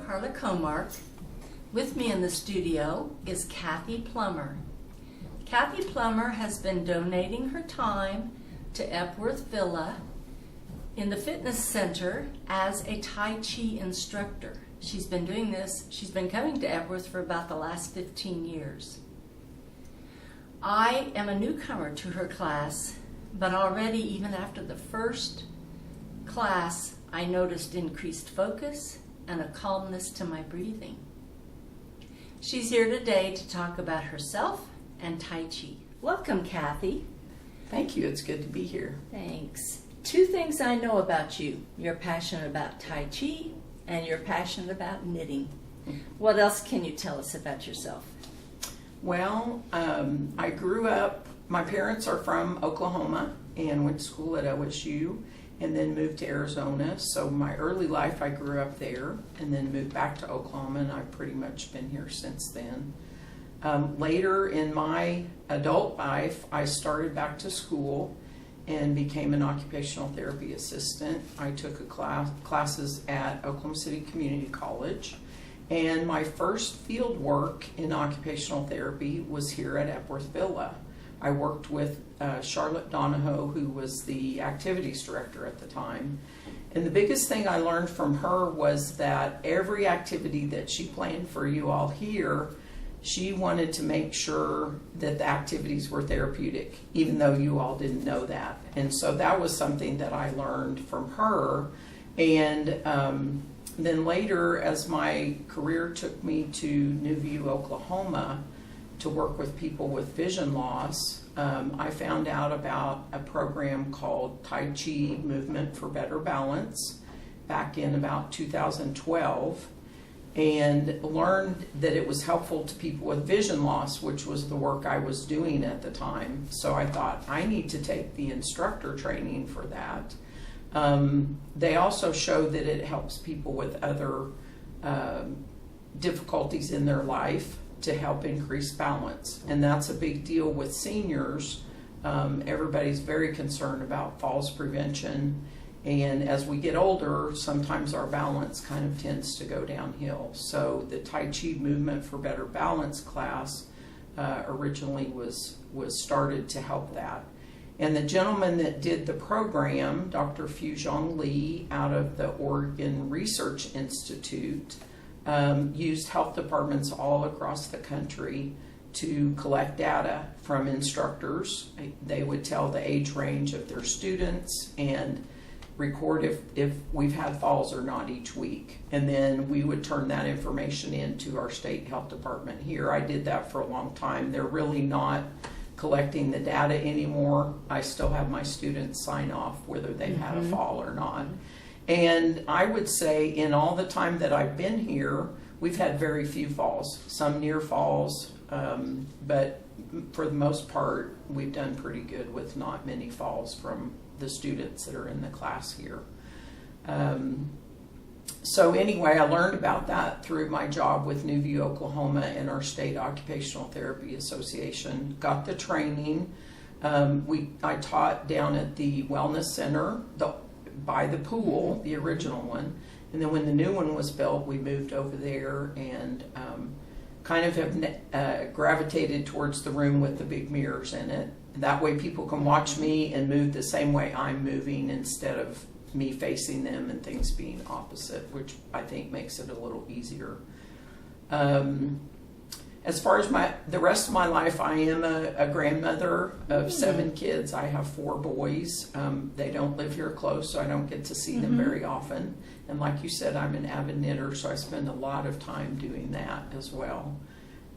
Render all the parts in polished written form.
Carla Comark. With me in the studio is Kathy Plummer. Kathy Plummer has been donating her time to Epworth Villa in the fitness center as a TaiChi instructor. She's been doing this, she's been coming to Epworth for about the last 15 years. I am a newcomer to her class, but already even after the first class, I noticed increased focus and a calmness to my breathing. She's here today to talk about herself and TaiChi. Welcome, Kathy. Thank you. It's good to be here. Thanks. Two things I know about you. You're passionate about TaiChi and you're passionate about knitting. What else can you tell us about yourself? Well, I grew up, my parents are from Oklahoma and went to school at OSU and then moved to Arizona. So my early life I grew up there and then moved back to Oklahoma, and I've pretty much been here since then. Later in my adult life, I started back to school and became an occupational therapy assistant. I took classes at Oklahoma City Community College, and my first field work in occupational therapy was here at Epworth Villa. I worked with Charlotte Donahoe, who was the activities director at the time. And the biggest thing I learned from her was that every activity that she planned for you all here, she wanted to make sure that the activities were therapeutic, even though you all didn't know that. And so that was something that I learned from her. And then later, as my career took me to New View, Oklahoma, to work with people with vision loss, I found out about a program called TaiChi Movement for Better Balance back in about 2012, and learned that it was helpful to people with vision loss, which was the work I was doing at the time. So I thought, I need to take the instructor training for that. They also show that it helps people with other difficulties in their life to help increase balance. And that's a big deal with seniors. Everybody's very concerned about falls prevention. And as we get older, sometimes our balance kind of tends to go downhill. So the TaiChi Movement for Better Balance class originally was started to help that. And the gentleman that did the program, Dr. Fuzhong Li, out of the Oregon Research Institute, used health departments all across the country to collect data from instructors. They would tell the age range of their students and record if we've had falls or not each week. And then we would turn that information into our state health department here. I did that for a long time. They're really not collecting the data anymore. I still have my students sign off whether they've had a fall or not. And I would say in all the time that I've been here, we've had very few falls, some near falls, but for the most part, we've done pretty good with not many falls from the students that are in the class here. So anyway, I learned about that through my job with New View, Oklahoma and our State Occupational Therapy Association. Got the training. I taught down at the Wellness Center, by the pool, the original one. And then when the new one was built, we moved over there and kind of have gravitated towards the room with the big mirrors in it. That way people can watch me and move the same way I'm moving instead of me facing them and things being opposite, which I think makes it a little easier. As far as the rest of my life, I am a grandmother of 7 kids. I have 4 boys. They don't live here close, so I don't get to see them very often. And like you said, I'm an avid knitter, so I spend a lot of time doing that as well.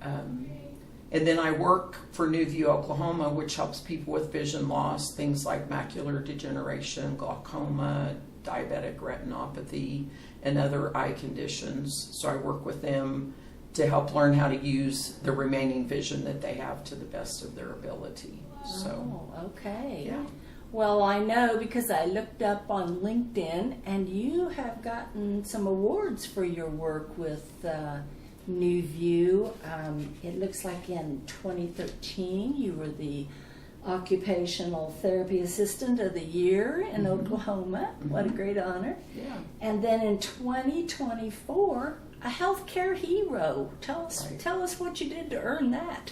And then I work for New View, Oklahoma, which helps people with vision loss, things like macular degeneration, glaucoma, diabetic retinopathy, and other eye conditions. So I work with them to help learn how to use the remaining vision that they have to the best of their ability. So, okay. Yeah. Well, I know because I looked up on LinkedIn, and you have gotten some awards for your work with New View. It looks like in 2013 you were the Occupational Therapy Assistant of the Year in Oklahoma. What a great honor. Yeah. And then in 2024, a healthcare hero. Tell us what you did to earn that.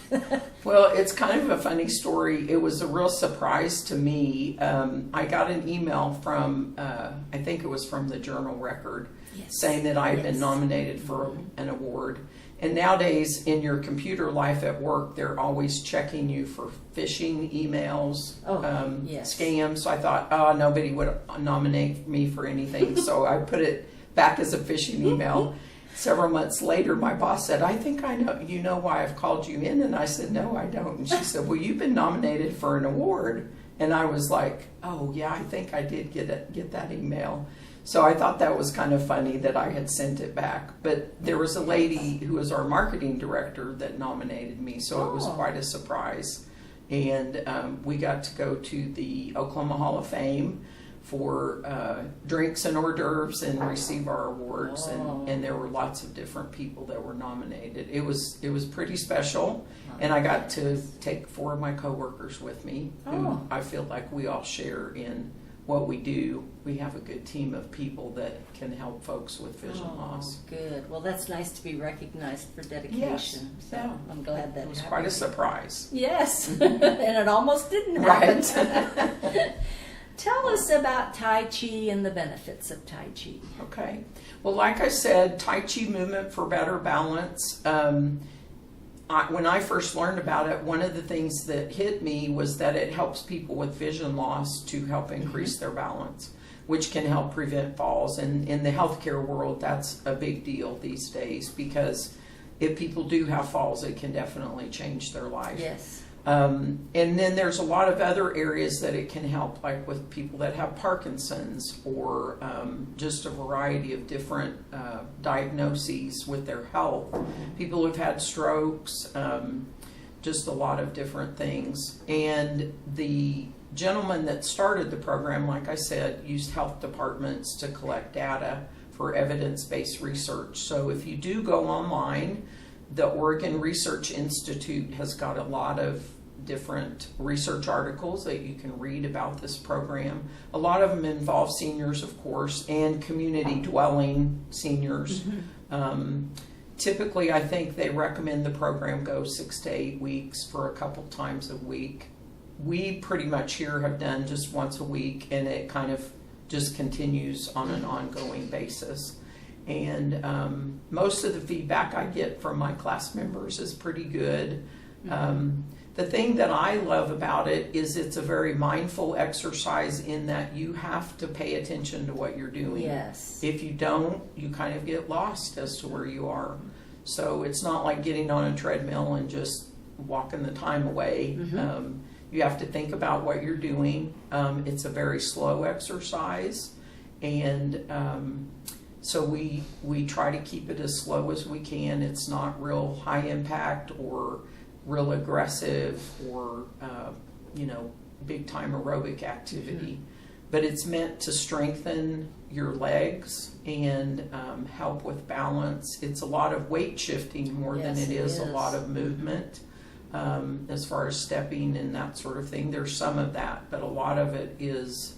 Well, it's kind of a funny story. It was a real surprise to me. I got an email from, I think it was from the Journal Record, saying that I had been nominated for an award. And nowadays, in your computer life at work, they're always checking you for phishing emails, scams. So I thought, oh, nobody would nominate me for anything. So I put it back as a phishing email. Several months later, my boss said, I think I know, you know why I've called you in? And I said, no, I don't. And she said, well, you've been nominated for an award. And I was like, oh, yeah, I think I did get that email. So I thought that was kind of funny that I had sent it back. But there was a lady who was our marketing director that nominated me, so it was quite a surprise. And we got to go to the Oklahoma Hall of Fame for drinks and hors d'oeuvres and receive our awards. And there were lots of different people that were nominated. It was pretty special. And I got to take 4 of my coworkers with me, who I feel like we all share in what we do. We have a good team of people that can help folks with vision loss. Good. Well, that's nice to be recognized for dedication. Yes. So I'm glad that it was quite a surprise. Yes. And it almost didn't happen. Right. Tell us about TaiChi and the benefits of TaiChi. Okay. Well, like I said, TaiChi Movement for Better Balance. When I first learned about it, one of the things that hit me was that it helps people with vision loss to help increase their balance, which can help prevent falls. And in the healthcare world, that's a big deal these days, because if people do have falls, it can definitely change their life. Yes. And then there's a lot of other areas that it can help, like with people that have Parkinson's, or just a variety of different diagnoses with their health. People who've had strokes, just a lot of different things. And the gentleman that started the program, like I said, used health departments to collect data for evidence-based research. So if you do go online, the Oregon Research Institute has got a lot of different research articles that you can read about this program. A lot of them involve seniors, of course, and community dwelling seniors. Typically, I think they recommend the program go 6 to 8 weeks for a couple times a week. We pretty much here have done just once a week, and it kind of just continues on an ongoing basis. And most of the feedback I get from my class members is pretty good. The thing that I love about it is it's a very mindful exercise, in that you have to pay attention to what you're doing. Yes. If you don't, you kind of get lost as to where you are. So it's not like getting on a treadmill and just walking the time away. You have to think about what you're doing. It's a very slow exercise, and so we try to keep it as slow as we can. It's not real high impact or real aggressive or big time aerobic activity, but it's meant to strengthen your legs and help with balance. It's a lot of weight shifting more than it is a lot of movement. As far as stepping and that sort of thing, there's some of that, but a lot of it is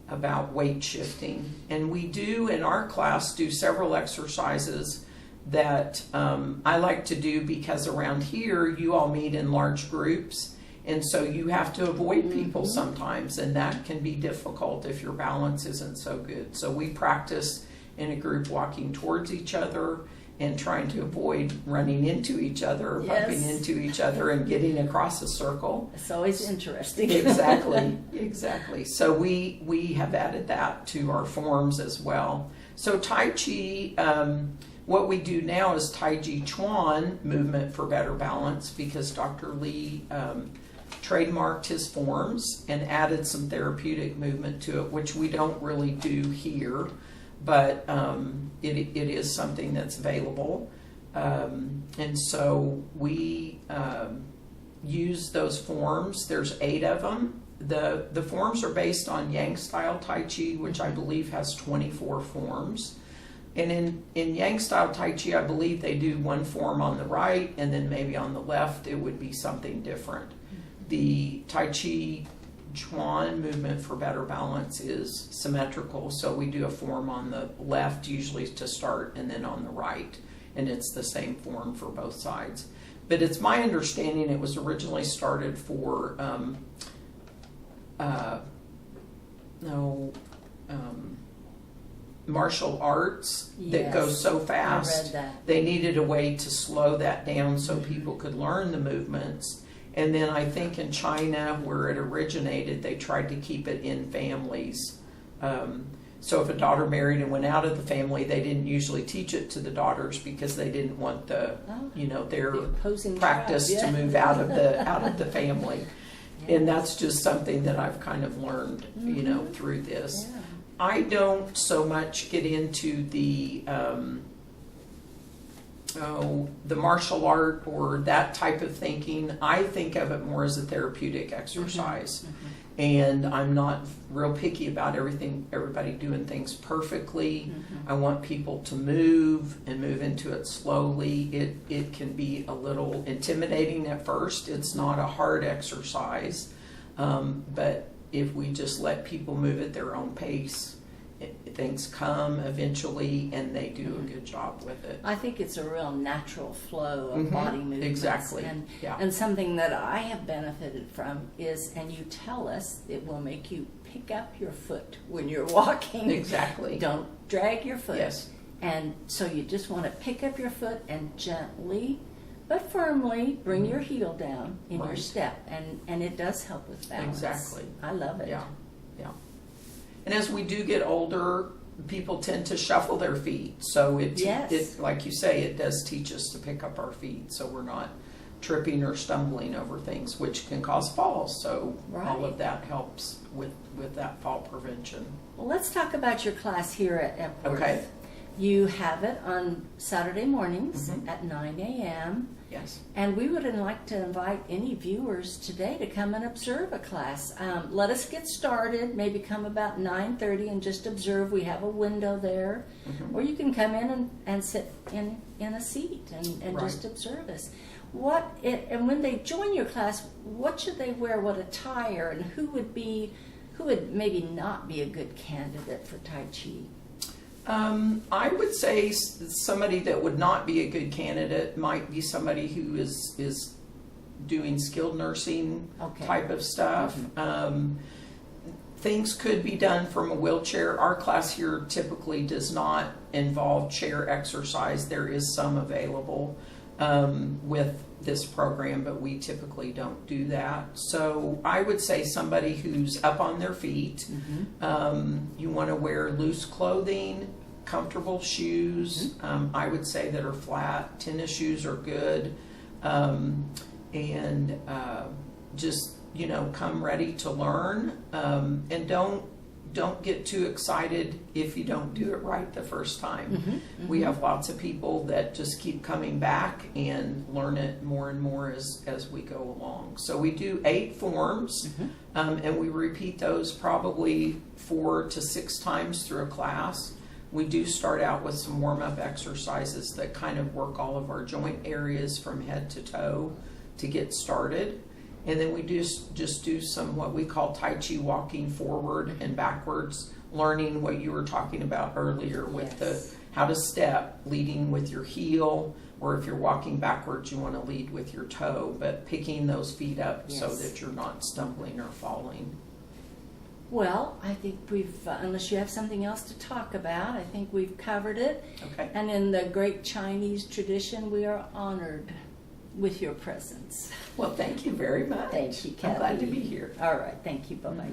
about weight shifting. And we do, in our class, do several exercises that I like to do, because around here you all meet in large groups, and so you have to avoid people sometimes, and that can be difficult if your balance isn't so good. So we practice in a group walking towards each other and trying to avoid running into each other, bumping into each other, and getting across a circle. It's always interesting. Exactly. So we have added that to our forms as well. So TaiChi, what we do now is Taiji Chuan, Movement for Better Balance, because Dr. Lee trademarked his forms and added some therapeutic movement to it, which we don't really do here, but it is something that's available. And so we use those forms. There's 8 of them. The forms are based on Yang style Tai Chi, which I believe has 24 forms. And in Yang style Tai Chi, I believe they do one form on the right, and then maybe on the left it would be something different. The TaiChi Chuan movement for better balance is symmetrical, so we do a form on the left usually to start and then on the right, and it's the same form for both sides. But it's my understanding it was originally started for martial arts that go Yes, so fast. I read that. They needed a way to slow that down so people could learn the movements. And then I think in China, where it originated, they tried to keep it in families. So if a daughter married and went out of the family, they didn't usually teach it to the daughters because they didn't want their The opposing practice tribe, to yeah. move out of the family. And that's just something that I've kind of learned, through this. Yeah. I don't so much get into the martial art or that type of thinking. I think of it more as a therapeutic exercise. And I'm not real picky about everybody doing things perfectly. I want people to move and move into it slowly. It can be a little intimidating at first. It's not a hard exercise. But if we just let people move at their own pace, things come eventually, and they do a good job with it. I think it's a real natural flow of body movements. Exactly. And something that I have benefited from is, and you tell us, it will make you pick up your foot when you're walking. Exactly. Don't drag your foot. Yes. And so you just want to pick up your foot and gently but firmly bring your heel down in your Right. step. And it does help with balance. Exactly. I love it. Yeah. And as we do get older, people tend to shuffle their feet. So it, like you say, it does teach us to pick up our feet so we're not tripping or stumbling over things, which can cause falls. So all of that helps with that fall prevention. Well, let's talk about your class here at Epworth. Okay. You have it on Saturday mornings at 9 a.m. Yes. And we would like to invite any viewers today to come and observe a class. Let us get started, maybe come about 9:30 and just observe. We have a window there. Or you can come in and sit in a seat and just observe us. And when they join your class, what should they wear, what attire, and who would maybe not be a good candidate for Tai Chi? I would say somebody that would not be a good candidate might be somebody who is doing skilled nursing type of stuff. Things could be done from a wheelchair. Our class here typically does not involve chair exercise. There is some available with this program, but we typically don't do that. So I would say somebody who's up on their feet. You want to wear loose clothing, comfortable shoes. I would say that are flat. Tennis shoes are good. And just, come ready to learn. And don't get too excited if you don't do it right the first time. We have lots of people that just keep coming back and learn it more and more as we go along. So we do 8 forms, and we repeat those probably 4 to 6 times through a class. We do start out with some warm-up exercises that kind of work all of our joint areas from head to toe to get started. And then we just do some what we call Tai Chi walking forward and backwards, learning what you were talking about earlier with the how to step, leading with your heel, or if you're walking backwards, you want to lead with your toe, but picking those feet up so that you're not stumbling or falling. Well, I think unless you have something else to talk about, I think we've covered it. Okay. And in the great Chinese tradition, we are honored with your presence. Well, thank you very much. Thank you, Kathy. I'm glad to be here. All right. Thank you. Bye-bye.